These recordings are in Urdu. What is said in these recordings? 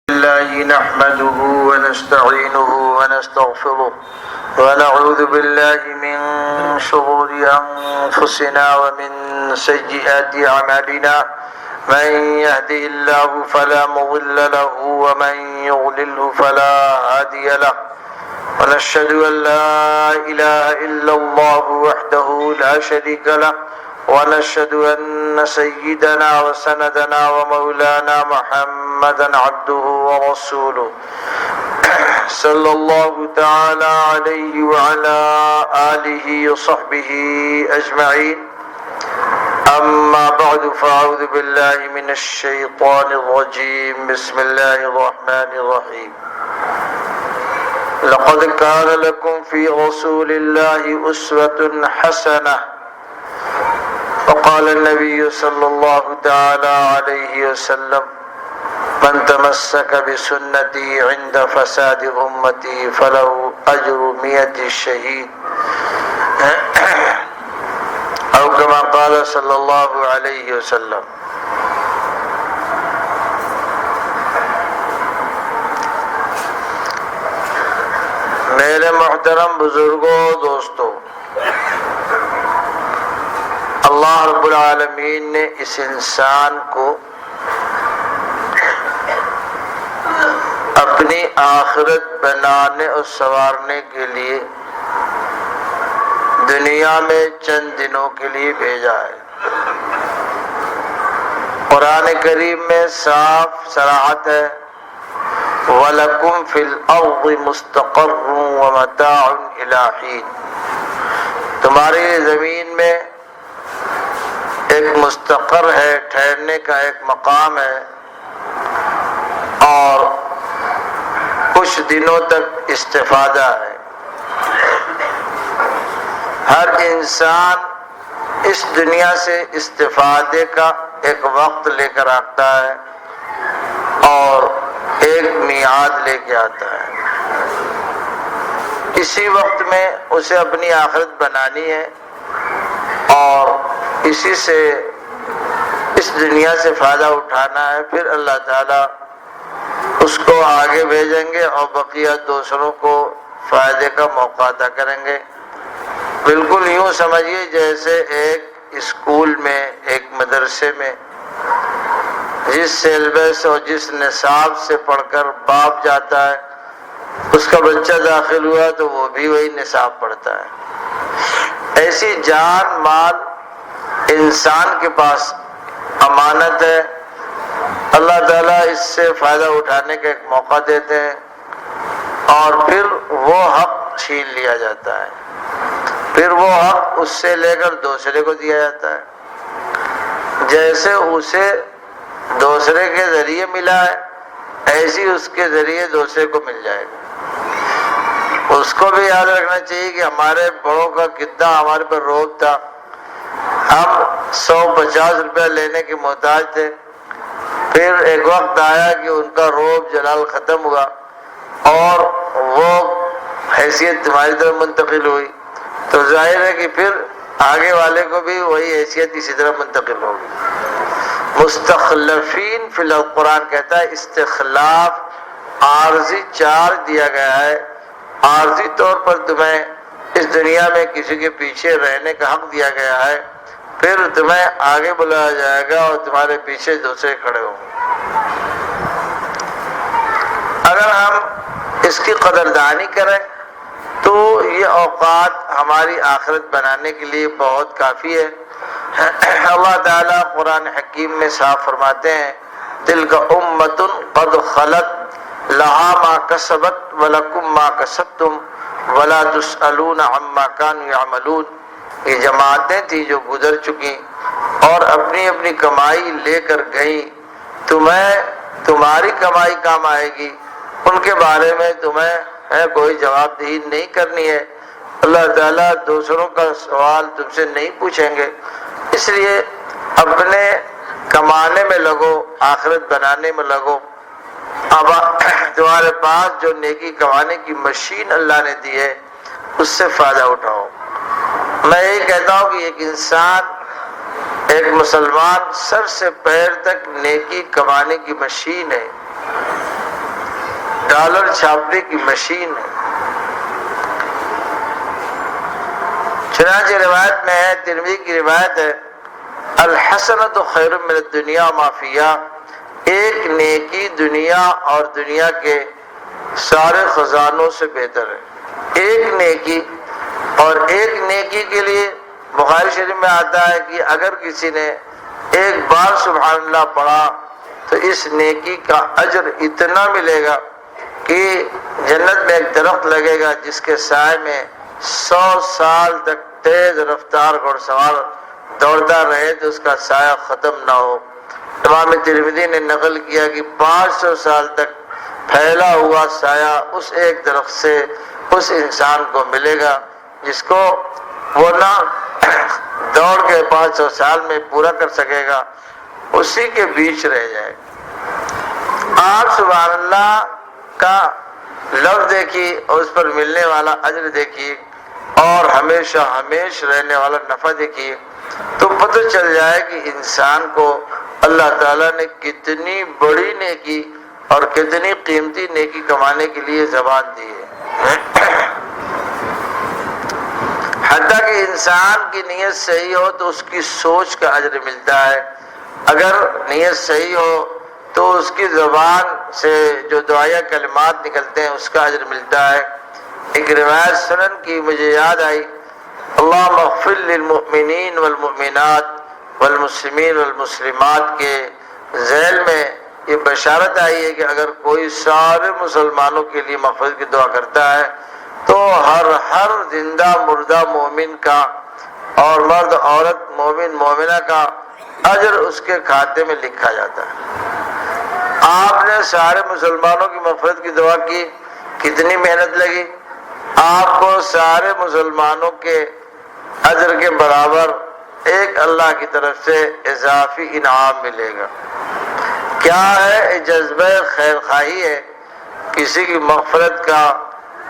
الله نحمده ونستعينه ونستغفره ونعوذ بالله من شرور أنفسنا ومن سيئات أعمالنا من يهده الله فلا مضل له ومن يضلله فلا هادي له ونشهد أن لا إله إلا الله وحده لا شريك له ونشهد أن سيدنا وسندنا ومولانا محمدا عبده ورسوله صلى الله تعالى عليه وعلى آله وصحبه أجمعين أما بعد فأعوذ بالله من الشيطان الرجيم بسم الله الرحمن الرحيم لقد كان لكم في رسول الله أسوة حسنة وقال النبي صلى الله تعالى عليه وسلم من تمسك بسنتي عند فساد أمتي فله أجر 100 شهيد أو كما قال صلی اللہ علیہ وسلم۔ میرے محترم بزرگوں دوستو، اللہ رب العالمین نے اس انسان کو اپنی آخرت بنانے اور سنوارنے کے لیے دنیا میں چند دنوں کے لیے بھیجا ہے۔ قرآن کریم میں صاف صراحت ہے وَلَكُمْ فِي الْأَرْضِ مُسْتَقَرٌّ وَمَتَاعٌ إِلَىٰ حِينٍ، تمہاری زمین میں ایک مستقر ہے، ٹھہرنے کا ایک مقام ہے، اور کچھ دنوں تک استفادہ ہے۔ ہر انسان اس دنیا سے استفادے کا ایک وقت لے کر آتا ہے اور ایک میعاد لے کے آتا ہے۔ اسی وقت میں اسے اپنی آخرت بنانی ہے اور اسی سے اس دنیا سے فائدہ اٹھانا ہے، پھر اللہ تعالیٰ اس کو آگے بھیجیں گے اور بقیہ دوسروں کو فائدے کا موقع عطا کریں گے۔ بالکل یوں سمجھیے جیسے ایک اسکول میں، ایک مدرسے میں جس سیلبس اور جس نصاب سے پڑھ کر باپ جاتا ہے، اس کا بچہ داخل ہوا تو وہ بھی وہی نصاب پڑھتا ہے۔ ایسی جان مال انسان کے پاس امانت ہے، اللہ تعالیٰ اس سے فائدہ اٹھانے کا ایک موقع دیتے ہیں اور پھر وہ حق چھین لیا جاتا ہے، پھر وہ حق اس سے لے کر دوسرے کو دیا جاتا ہے۔ جیسے اسے دوسرے کے ذریعے ملا ہے ایسی اس کے ذریعے دوسرے کو مل جائے گا۔ اس کو بھی یاد رکھنا چاہیے کہ ہمارے بڑوں کا کتنا ہمارے پر روب تھا، ہم 150 روپیہ لینے کے محتاج تھے، پھر ایک وقت آیا کہ ان کا روب جلال ختم ہوا اور وہ حیثیت تمہاری طرف منتقل ہوئی، تو ظاہر ہے کہ پھر آگے والے کو بھی وہی حیثیت اسی طرح منتقل ہوگی۔ مستخلفین فی الارض، قرآن کہتا ہے استخلاف عارضی چارج دیا گیا ہے، عارضی طور پر تمہیں اس دنیا میں کسی کے پیچھے رہنے کا حق دیا گیا ہے، پھر تمہیں آگے بلایا جائے گا اور تمہارے پیچھے دوسرے کھڑے ہوں گے۔ اگر ہم اس کی قدردانی کریں تو یہ اوقات ہماری آخرت بنانے کے لیے بہت کافی ہے۔ اللہ تعالیٰ قرآن حکیم میں صاف فرماتے ہیں تِلْكَ أُمَّةٌ قَدْ خَلَتْ لَهَا مَا كَسَبَتْ وَلَكُمْ مَا كَسَبْتُمْ وَلَا تُسْأَلُونَ عَمَّا كَانُوا يَعْمَلُونَ، یہ جماعتیں تھیں جو گزر چکی اور اپنی اپنی کمائی لے کر گئیں، تمہیں تمہاری کمائی کام آئے گی، ان کے بارے میں تمہیں کوئی جواب دہی نہیں کرنی ہے۔ اللہ تعالیٰ دوسروں کا سوال تم سے نہیں پوچھیں گے، اس لیے اپنے کمانے میں لگو، آخرت بنانے میں لگو۔ اب تمہارے پاس جو نیکی کمانے کی مشین اللہ نے دی ہے اس سے فائدہ اٹھاؤ۔ میں یہی کہتا ہوں کہ ایک انسان ایک مسلمان سر سے پیر تک نیکی کمانے کی مشین ہے، ڈالر چھاپنے کی مشین ہے۔ چنانچہ روایت میں ہے، ترمذی کی روایت ہے، الحسنۃ خیر من الدنیا ما فیہا، ایک نیکی دنیا اور دنیا کے سارے خزانوں سے بہتر ہے۔ ایک نیکی، اور ایک نیکی کے لیے بخاری شریف میں آتا ہے کہ اگر کسی نے ایک بار سبحان اللہ پڑھا تو اس نیکی کا اجر اتنا ملے گا کہ جنت میں ایک درخت لگے گا جس کے سائے میں 100 سال تک تیز رفتار گھوڑ سوار دوڑتا رہے تو اس کا سایہ ختم نہ ہو۔ امام ترمذی نے نقل کیا کہ 500 سال تک پھیلا ہوا سایہ اس ایک درخت سے اس انسان کو ملے گا جس کو وہ نہ دوڑ کے 500 سال میں پورا کر سکے گا، اسی کے بیچ رہ جائے۔ آپ سبحان اللہ کا لفظ دیکھیے اور اس پر ملنے والا اجر دیکھیے اور ہمیشہ ہمیشہ رہنے والا نفع دیکھیے تو پتہ چل جائے کہ انسان کو اللہ تعالیٰ نے کتنی بڑی نیکی اور کتنی قیمتی نیکی کمانے کے لیے زبان دی ہے۔ حتیٰ کہ انسان کی نیت صحیح ہو تو اس کی سوچ کا اجر ملتا ہے، اگر نیت صحیح ہو تو اس کی زبان سے جو دعائیہ کلمات نکلتے ہیں اس کا اجر ملتا ہے۔ ایک روایت سنن کی مجھے یاد آئی، اللہم اغفر للمؤمنین والمؤمنات والمسلمین والمسلمات کے ذیل میں یہ بشارت آئی ہے کہ اگر کوئی سارے مسلمانوں کے لیے مغفرت کی دعا کرتا ہے تو ہر زندہ مردہ مومن کا اور مرد عورت مومن مومنہ کا اجر اس کے کھاتے میں لکھا جاتا ہے۔ آپ نے سارے مسلمانوں کی مغفرت کی دعا کی، کتنی محنت لگی، آپ کو سارے مسلمانوں کے اجر کے برابر ایک اللہ کی طرف سے اضافی انعام ملے گا۔ کیا ہے؟ جذبہ خیر خواہی ہے، کسی کی مغفرت کا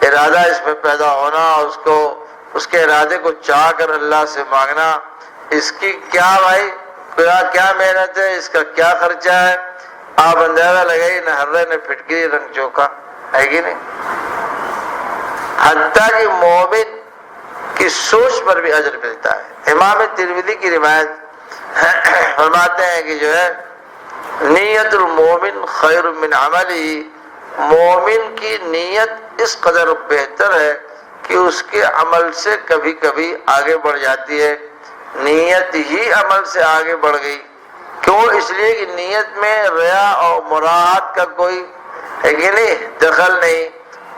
ارادہ اس میں پیدا ہونا، اس کے ارادے کو چاہ کر اللہ سے مانگنا، اس کی کیا بھائی کیا محنت ہے، اس کا کیا خرچہ ہے، آپ اندازہ لگائی نہ ہرے نہ پھٹکری رنگ چوکا ہے کہ نہیں۔ حتیٰ کہ مومن کی سوچ پر بھی اجر ملتا ہے۔ امام ترمذی کی روایت فرماتے ہیں کہ جو ہے نیت المومن خیر من عملی، مومن کی نیت اس قدر بہتر ہے کہ اس کے عمل سے کبھی کبھی آگے بڑھ جاتی ہے، نیت ہی عمل سے آگے بڑھ گئی۔ کیوں؟ اس لیے کہ نیت میں ریا اور مراعات کا کوئی ہے کہ نہیں دخل نہیں،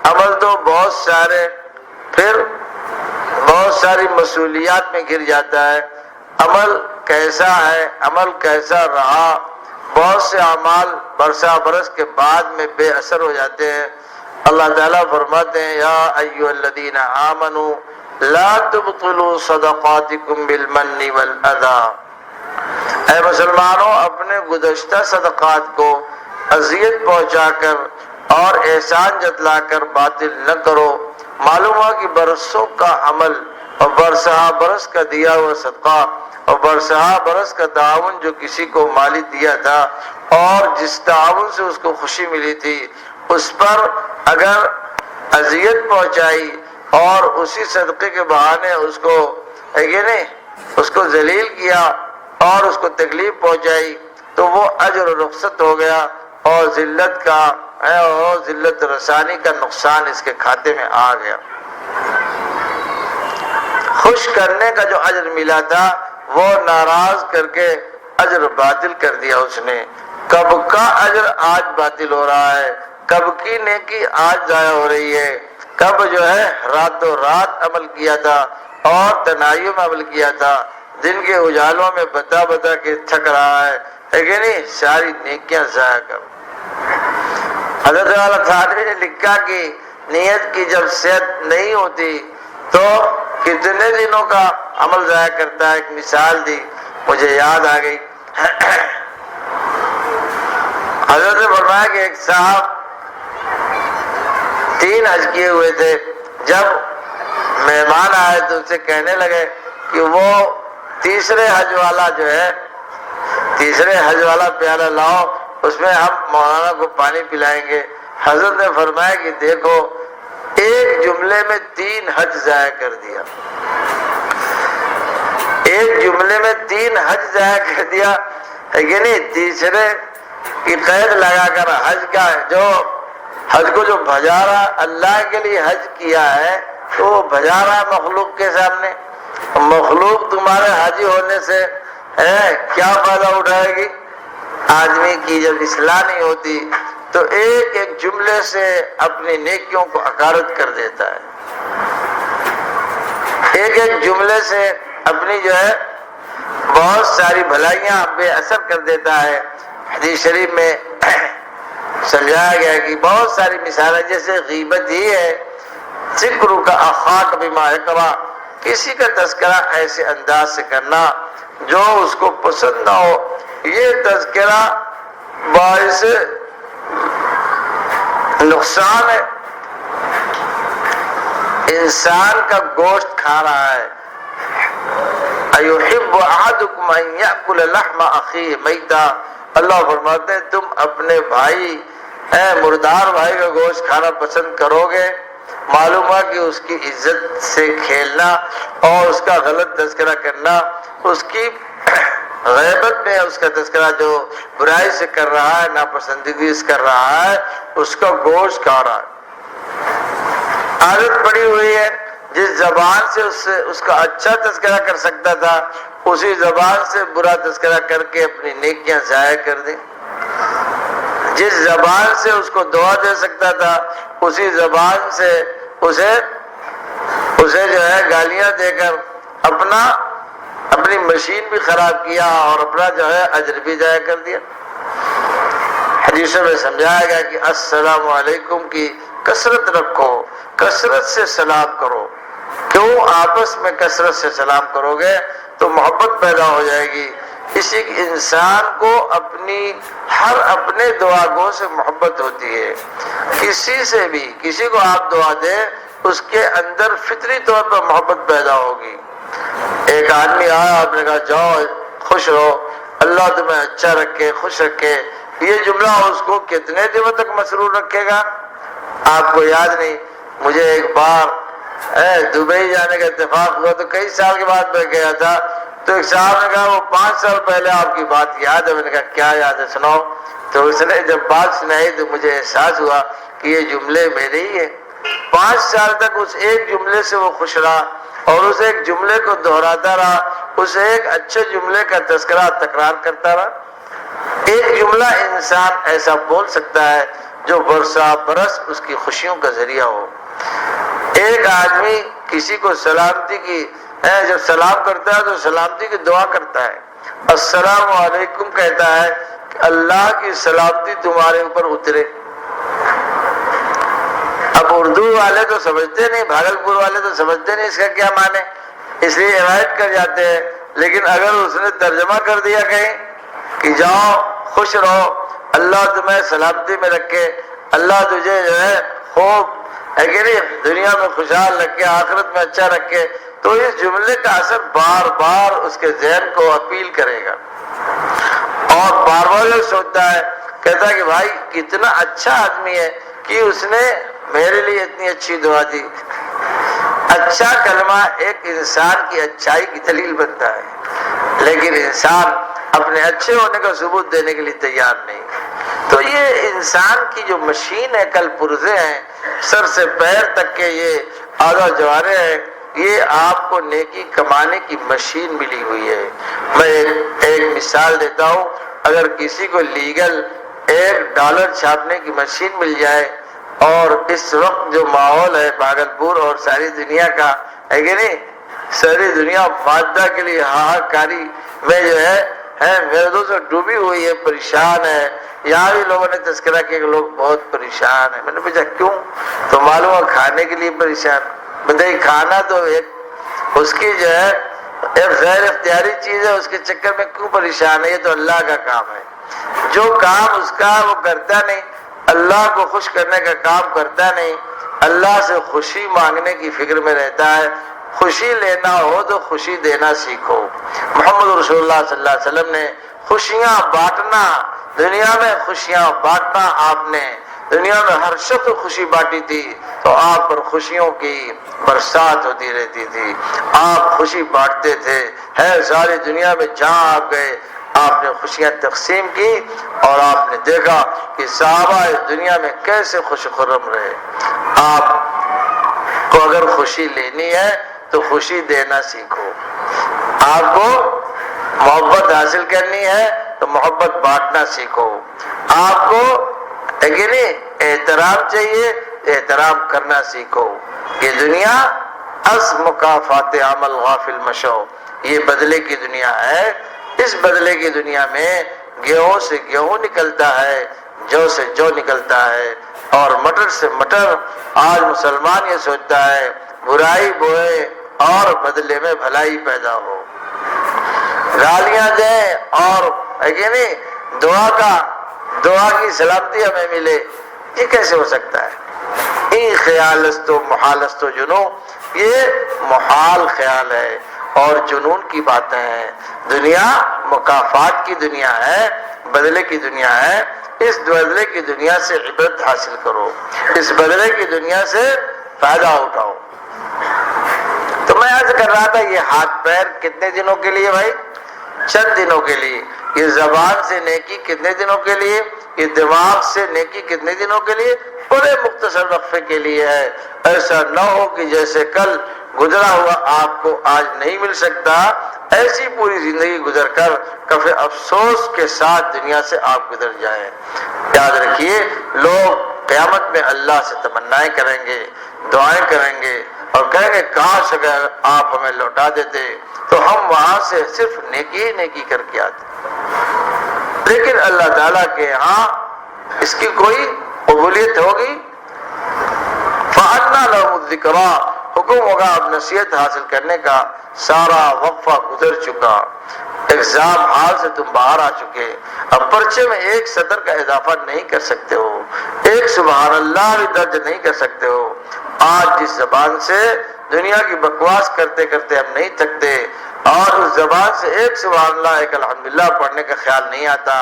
عمل تو بہت سارے پھر بہت ساری مسئولیات میں گر جاتا ہے، عمل کیسا ہے، عمل کیسا رہا، بہت سے اعمال برسا برس کے بعد میں بے اثر ہو جاتے ہیں۔ اللہ تعالیٰ فرماتے ہیں یا ایھا الذین آمنوا لا تبطلوا صدقاتکم بالمن والاذی، اے مسلمانوں اپنے گزشتہ صدقات کو اذیت پہنچا کر اور احسان جتلا کر باطل نہ کرو۔ معلوم ہوا کہ برسوں کا عمل اور برسہ برس کا دیا ہوا صدقہ اور برسہ برس کا تعاون جو کسی کو مالی دیا تھا اور جس تعاون سے اس کو خوشی ملی تھی، اس پر اگر اذیت پہنچائی اور اسی صدقے کے بہانے اس کو ہے کہ نہیں اس کو ذلیل کیا اور اس کو تکلیف پہنچائی تو وہ اجر و رخصت ہو گیا اور ذلت کا اور ذلت رسانی کا نقصان اس کے کھاتے میں آ گیا۔ خوش کرنے کا جو اجر ملا تھا وہ ناراض کر کے اجر باطل کر دیا اس نے۔ کب کا اجر آج باطل ہو رہا ہے، کب کی نیکی آج ضائع ہو رہی ہے، کب جو ہے راتوں رات عمل کیا تھا اور تنہائیوں میں عمل کیا تھا، دن کے اجالوں میں بتا بتا کے تھک رہا ہے کہ نہیں، ساری نیکیاں ضائع کر۔ حضرت والا تھانوی نے لکھا کہ نیت کی جب صحت نہیں ہوتی تو کتنے دنوں کا عمل ضائع کرتا ہے۔ ایک مثال دی مجھے یاد آ گئی، حضرت نے فرمایا کہ ایک صاحب 3 حج کیے ہوئے تھے، جب مہمان آئے تو اسے کہنے لگے کہ وہ تیسرے حج والا پیالہ لاؤ، اس میں ہم مولانا کو پانی پلائیں گے۔ حضرت نے فرمایا کہ دیکھو ایک جملے میں 3 حج ضائع کر دیا، ایک جملے میں 3 حج ضائع کر دیا ہے کہ نہیں؟ تیسرے کی قید لگا کر حج کا جو حج کو جو بھجا رہا اللہ کے لیے حج کیا ہے تو وہ بھجا رہا مخلوق کے سامنے. مخلوق تمہارے حاجی ہونے سے کیا فائدہ اٹھائے گی؟ آدمی کی جب اصلاح نہیں ہوتی تو ایک ایک جملے سے اپنی نیکیوں کو اکارت کر دیتا ہے، ایک ایک جملے سے اپنی جو ہے بہت ساری بھلائیاں بے اثر کر دیتا ہے. حدیث شریف میں سمجھایا گیا کہ بہت ساری مثالیں، جیسے غیبت ہی ہے، ذکر کا اخاک بما یکرہ، کسی کا تذکرہ ایسے انداز سے کرنا جو اس کو پسند نہ ہو. یہ تذکرہ باعث نقصان ہے. انسان کا گوشت کھا رہا ہے. ایحب احدکم ان یاکل لحم اخیہ میتا، اللہ فرماتے ہیں تم اپنے بھائی مردار بھائی کا گوشت کھانا پسند کرو گے؟ معلوم ہوا کہ اس کی عزت سے کھیلنا اور اس کا غلط تذکرہ کرنا، اس کی غیبت میں اس کا تذکرہ جو برائی سے کر رہا ہے، ناپسندگی سے کر رہا ہے، اس کا گوشت کھا رہا ہے. عادت پڑی ہوئی ہے، جس زبان سے اس کا اچھا تذکرہ کر سکتا تھا اسی زبان سے برا تذکرہ کر کے اپنی نیکیاں ضائع کر دیں. جس زبان سے اس کو دعا دے سکتا تھا اسی زبان سے اسے جو ہے گالیاں دے کر اپنی مشین بھی خراب کیا اور اپنا جو ہے اجر بھی ضائع کر دیا. حدیثوں میں سمجھایا گیا کہ السلام علیکم کی کثرت رکھو، کثرت سے سلام کرو. کیوں؟ آپس میں کثرت سے سلام کرو گے تو محبت پیدا ہو جائے گی. اسی انسان کو اپنے دعا گو سے محبت ہوتی ہے. کسی سے بھی کسی کو آپ دعا دیں اس کے اندر فطری طور پر محبت پیدا ہوگی. ایک آدمی آیا، آپ نے کہا جاؤ خوش رہو، اللہ تمہیں اچھا رکھے، خوش رکھے. یہ جملہ اس کو کتنے دنوں تک مسرور رکھے گا؟ آپ کو یاد نہیں؟ مجھے ایک بار دبئی جانے کا اتفاق ہوا تو کئی سال کے بعد میں گیا تھا، تو ایک صاحب نے کہا وہ 5 سال پہلے آپ کی بات یاد ہے. میں نے کہا کیا یاد ہے سناؤ. تو اس نے جب بات سنائی تو مجھے احساس ہوا کہ یہ جملے میرے ہی ہیں. 5 سال تک اس ایک جملے سے وہ خوش رہا اور اس ایک جملے کو دہراتا رہا، اس ایک اچھے جملے کا تذکرہ تکرار کرتا رہا. ایک جملہ انسان ایسا بول سکتا ہے جو برسا برس اس کی خوشیوں کا ذریعہ ہو. ایک آدمی کسی کو سلامتی کی جب سلام کرتا ہے تو سلامتی کی دعا کرتا ہے. السلام علیکم کہتا ہے کہ اللہ کی سلامتی تمہارے اوپر اترے. اب اردو والے تو سمجھتے نہیں، بھاگلپور والے تو سمجھتے نہیں اس کا کیا معنی، اس لیے ایوائڈ کر جاتے ہیں. لیکن اگر اس نے ترجمہ کر دیا کہیں کہ جاؤ خوش رہو، اللہ تمہیں سلامتی میں رکھے، اللہ تجھے جو ہے خوب دنیا میں خوشحال رکھے، آخرت میں اچھا رکھے، تو اس جملے کا اثر بار بار اس کے ذہن کو اپیل کرے گا اور بار بار سوچتا ہے، کہتا ہے کہ بھائی کتنا اچھا آدمی ہے کہ اس نے میرے لیے اتنی اچھی دعا دی. اچھا کلمہ ایک انسان کی اچھائی کی دلیل بنتا ہے، لیکن انسان اپنے اچھے ہونے کا ثبوت دینے کے لیے تیار نہیں. تو یہ انسان کی جو مشین ہے، کل پرزے ہیں، سر سے پیر تک کے یہ اعضاء جوارح ہیں، یہ آپ کو نیکی کمانے کی مشین ملی ہوئی ہے. میں ایک مثال دیتا ہوں. اگر کسی کو لیگل $1 چھاپنے کی مشین مل جائے، اور اس وقت جو ماحول ہے بھاگلپور اور ساری دنیا کا ہے کہ نہیں، ساری دنیا مادہ کے لیے ہاہاکاری میں جو ہے میرے دوست ڈوبی ہوئی ہے، پریشان ہے. یہاں بھی لوگوں نے تذکرہ کیا کہ لوگ بہت پریشان ہیں. میں نے پوچھا کیوں؟ تو معلوم ہے کھانے کے لیے پریشان. بتائیے کھانا تو ایک اس کی جو ہے ایک غیر اختیاری چیز ہے، اس کے چکر میں کیوں پریشان ہے؟ یہ تو اللہ کا کام ہے. جو کام اس کا وہ کرتا نہیں، اللہ کو خوش کرنے کا کام کرتا نہیں، اللہ سے خوشی مانگنے کی فکر میں رہتا ہے. خوشی لینا ہو تو خوشی دینا سیکھو. محمد رسول اللہ صلی اللہ علیہ وسلم نے خوشیاں بانٹنا، دنیا میں خوشیاں بانٹنا آپ نے دنیا میں ہر شخص خوشی بانٹی تھی تو آپ پر خوشیوں کی برسات ہوتی رہتی تھی، آپ خوشی بانٹتے تھے۔ ہے ساری دنیا میں جہاں آپ گئے آپ نے خوشیاں تقسیم کی، اور آپ نے دیکھا کہ صحابہ اس دنیا میں کیسے خوش خرم رہے۔ آپ کو اگر خوشی لینی ہے تو خوشی دینا سیکھو، آپ کو محبت حاصل کرنی ہے تو محبت بانٹنا سیکھو، آپ کو احترام چاہیے احترام کرنا سیکھو۔ یہ دنیا از مکافات عمل غافل مشو، یہ بدلے کی دنیا ہے۔ اس بدلے کی دنیا میں گیہوں سے گیہوں نکلتا ہے، جو سے جو نکلتا ہے، اور مٹر سے مٹر۔ آج مسلمان یہ سوچتا ہے برائی بوئے اور بدلے میں بھلائی پیدا ہو، گالیاں دیں اور دعا کی سلامتی ہمیں ملے، یہ کیسے ہو سکتا ہے؟ این خیال است و محال است و جنون، یہ محال خیال ہے اور جنون کی باتیں ہیں۔ دنیا مکافات کی دنیا ہے، بدلے کی دنیا ہے۔ اس بدلے کی دنیا سے عبرت حاصل کرو، اس بدلے کی دنیا سے فائدہ اٹھاؤ۔ تو میں عرض کر رہا تھا یہ ہاتھ پیر کتنے دنوں کے لیے بھائی؟ چند دنوں کے لیے۔ یہ زبان سے نیکی کتنے دنوں کے لیے؟ یہ دماغ سے نیکی کتنے دنوں کے لیے؟ بڑے مختصر وقفے کے لیے ہے۔ ایسا نہ ہو کہ جیسے کل گزرا ہوا آپ کو آج نہیں مل سکتا، ایسی پوری زندگی گزر کر کفِ افسوس کے ساتھ دنیا سے آپ گزر جائیں۔ یاد رکھیے لوگ قیامت میں اللہ سے تمنائیں کریں گے، دعائیں کریں گے اور کہیں گے کاش اگر آپ ہمیں لوٹا دیتے تو ہم وہاں سے صرف نیکی ہی نیکی کر کے آتے۔ لیکن اللہ تعالیٰ کے ہاں اس کی کوئی قبولیت ہوگی؟ فَأَنَّىٰ لَهُمُ الذِّكْرَىٰ، حکم ہوگا اب نصیحت حاصل کرنے کا، سارا وقفہ گزر چکا، ایگزام ہال سے تم باہر آ چکے، اب پرچے میں ایک سطر کا اضافہ نہیں کر سکتے ہو، ایک سبحان اللہ بھی درج نہیں کر سکتے ہو۔ آج جس زبان سے دنیا کی بکواس کرتے کرتے ہم نہیں تھکتے، اور اس زبان سے ایک سبحان اللہ ایک الحمدللہ پڑھنے کا خیال نہیں آتا،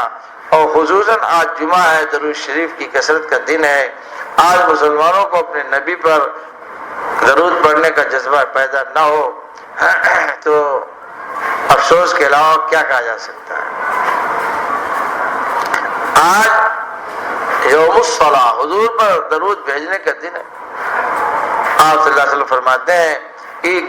اور خصوصاً آج جمعہ ہے، درود شریف کی کثرت کا دن ہے، آج مسلمانوں کو اپنے نبی پر درود پڑھنے کا جذبہ پیدا نہ ہو تو افسوس کے علاوہ کیا کہا جا سکتا ہے۔ آج یوم الصلاح، حضور پر درود بھیجنے کا دن ہے۔ آپ صلی اللہ علیہ وسلم فرماتے ہیں کہ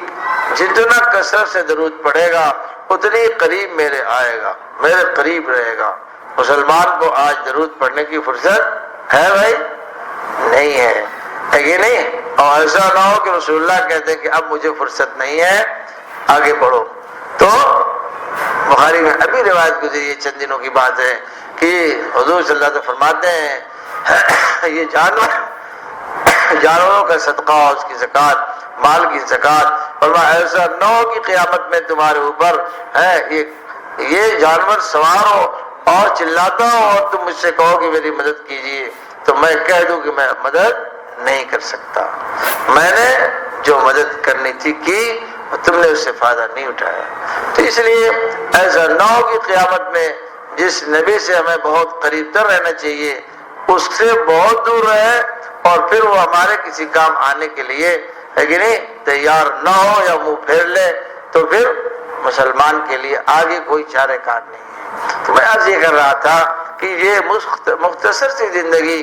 جتنا کثرت سے درود پڑھے گا اتنی قریب میرے آئے گا، میرے قریب رہے گا۔ مسلمان کو آج درود پڑھنے کی فرصت ہے بھائی؟ نہیں ہے، یہ نہیں۔ اور ایسا نہ ہو کہ رسول اللہ کہتے ہیں کہ اب مجھے فرصت نہیں ہے، آگے بڑھو۔ تو بخاری میں ابھی روایت گزری ہے، چند دنوں کی بات ہے، کہ حضور صلی اللہ علیہ وسلم فرماتے ہیں یہ جانوروں کا صدقہ، اس کی زکوٰۃ، مال کی زکوٰۃ، فرمایا ایسا نہ ہو کہ قیامت میں تمہارے اوپر ہے یہ جانور سوار ہو اور چلاتا ہو اور تم مجھ سے کہو کہ میری مدد کیجیے، تو میں کہہ دوں کہ میں مدد نہیں کر سکتا، میں نے جو مدد کرنی تھی کی، تم نے اس سے فائدہ نہیں اٹھایا۔ تو اس لیے ایسا نہ ہو کہ قیامت میں جس نبی سے ہمیں بہت قریب تر رہنا چاہیے اس سے بہت دور رہے، اور پھر وہ ہمارے کسی کام آنے کے لیے ہے کہ نہیں تیار نہ ہو یا منہ پھیر لے، تو پھر مسلمان کے لیے آگے کوئی چارہ کار نہیں ہے۔ تو میں عرض یہ کر رہا تھا کہ یہ مختصر سی زندگی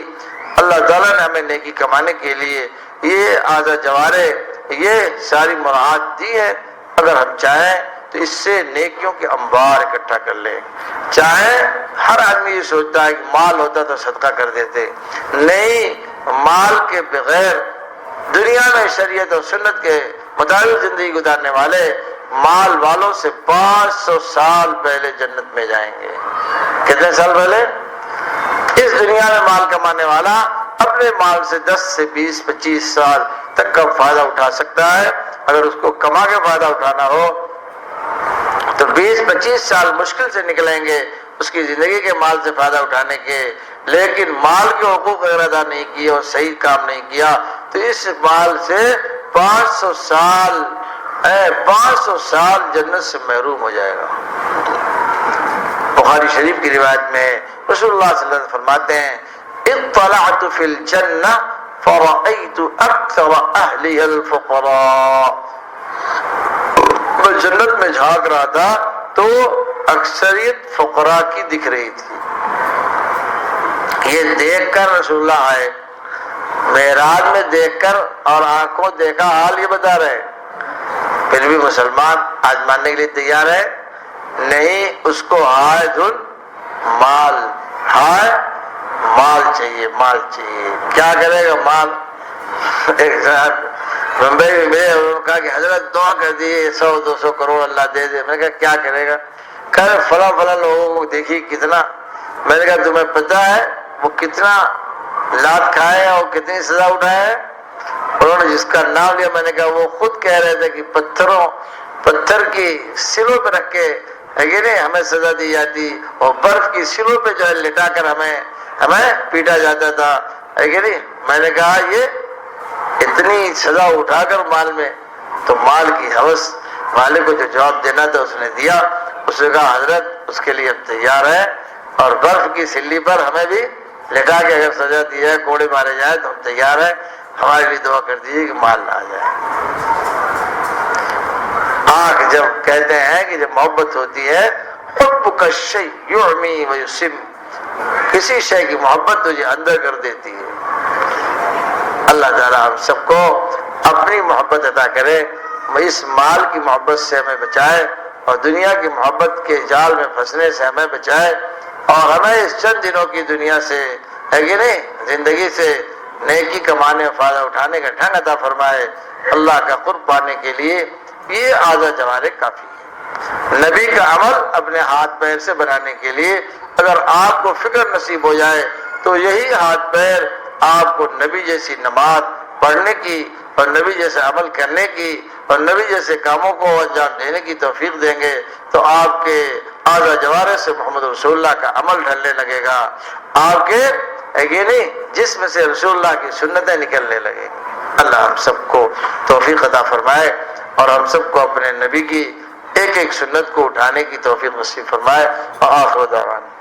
اللہ تعالیٰ نے ہمیں نیکی کمانے کے لیے یہ اعضاء جوارح یہ ساری مراعات دی ہے، اگر ہم چاہیں تو اس سے نیکیوں کے انبار اکٹھا کر لیں۔ چاہے ہر آدمی یہ سوچتا ہے کہ مال ہوتا تو صدقہ کر دیتے، نہیں، مال کے بغیر دنیا میں شریعت اور سنت کے مطابق زندگی گزارنے والے مال والوں سے 500 سال پہلے جنت میں جائیں گے۔ کتنے سال پہلے؟ اس دنیا میں مال کمانے والا اپنے مال سے 10 سے 20 25 سال تک کا فائدہ اٹھا سکتا ہے۔ اگر اس کو کما کے فائدہ اٹھانا ہو تو 20-25 سال مشکل سے نکلیں گے اس کی زندگی کے مال سے فائدہ اٹھانے کے، لیکن مال کے حقوق اگر ادا نہیں کیے اور صحیح کام نہیں کیا تو اس مال سے 500 سال جنت سے محروم ہو جائے گا۔ بخاری شریف کی روایت میں رسول اللہ صلی اللہ علیہ وسلم فرماتے ہیں اطلعت فی الجنہ فرأیت اکثر اہلها الفقراء، میں جنت میں جھانک رہا تھا تو اکثریت فقراء کی دکھ رہی تھی۔ یہ دیکھ کر رسول اللہ آئے، معراج میں دیکھ کر اور آنکھوں دیکھا حال یہ بتا رہے، پھر بھی مسلمان آج ماننے کے لیے تیار ہے نہیں، اس کو ہائے دھن مال، ہائے مال چاہیے، مال چاہیے، کیا کرے گا مال؟ ایک صاحب بمبئی میں ملے، انہوں نے کہا کہ حضرت دعا کر دیے 100-200 کروڑ اللہ دے دے۔ میں نے کہا کیا کرے گا؟ کہ فلاں فلاں لوگوں کو دیکھیے کتنا۔ میں نے کہا تمہیں پتہ ہے وہ کتنا لات کھائے اور کتنی سزا اٹھائے ہے؟ انہوں نے جس کا نام لیا، میں نے کہا وہ خود کہہ رہے تھے کہ پتھر کی سلوں پہ رکھ کے ہمیں سزا دی جاتی اور برف کی سلوں پہ جو ہے لٹا کر ہمیں پیٹا جاتا تھا، میں نے کہا یہ اتنی سزا اٹھا کر مال میں، تو مال کی ہوس مالک کو جو جواب دینا تھا اس نے دیا۔ اس نے کہا حضرت اس کے لیے ہم تیار ہیں، اور برف کی سلی پر ہمیں بھی لٹا کے اگر سزا دی جائے، کوڑے مارے جائے تو ہم تیار ہیں، ہمارے لیے دعا کر دیجیے کہ مال نہ آ جائے۔ آنکھ جب کہتے ہیں کہ جب محبت ہوتی ہے، حبک الشیء یعمی ویسم، کسی شے کی محبت تجھے اندر کر دیتی ہے۔ اللہ تعالی ہم سب کو اپنی محبت عطا کرے، اس مال کی محبت سے ہمیں بچائے اور دنیا کی محبت کے جال میں پھنسنے سے ہمیں بچائے، اور ہمیں اس چند دنوں کی دنیا سے زندگی سے نیکی کمانے اور فائدہ اٹھانے کا ڈھنگ عطا فرمائے۔ اللہ کا قرب پانے کے لیے یہ اعضاء جوارح کافی ہے۔ نبی کا عمل اپنے ہاتھ پیر سے بنانے کے لیے اگر آپ کو فکر نصیب ہو جائے تو یہی ہاتھ پیر آپ کو نبی جیسی نماز پڑھنے کی اور نبی جیسے عمل کرنے کی اور نبی جیسے کاموں کو انجام دینے کی توفیق دیں گے، تو آپ کے اعضاء جوارح سے محمد رسول اللہ کا عمل ڈھلنے لگے گا، آپ کے جسم سے رسول اللہ کی سنتیں نکلنے لگیں گی۔ اللہ ہم سب کو توفیق عطا فرمائے اور ہم سب کو اپنے نبی کی ایک ایک سنت کو اٹھانے کی توفیق نصیب فرمائے۔ وآخر دعوانا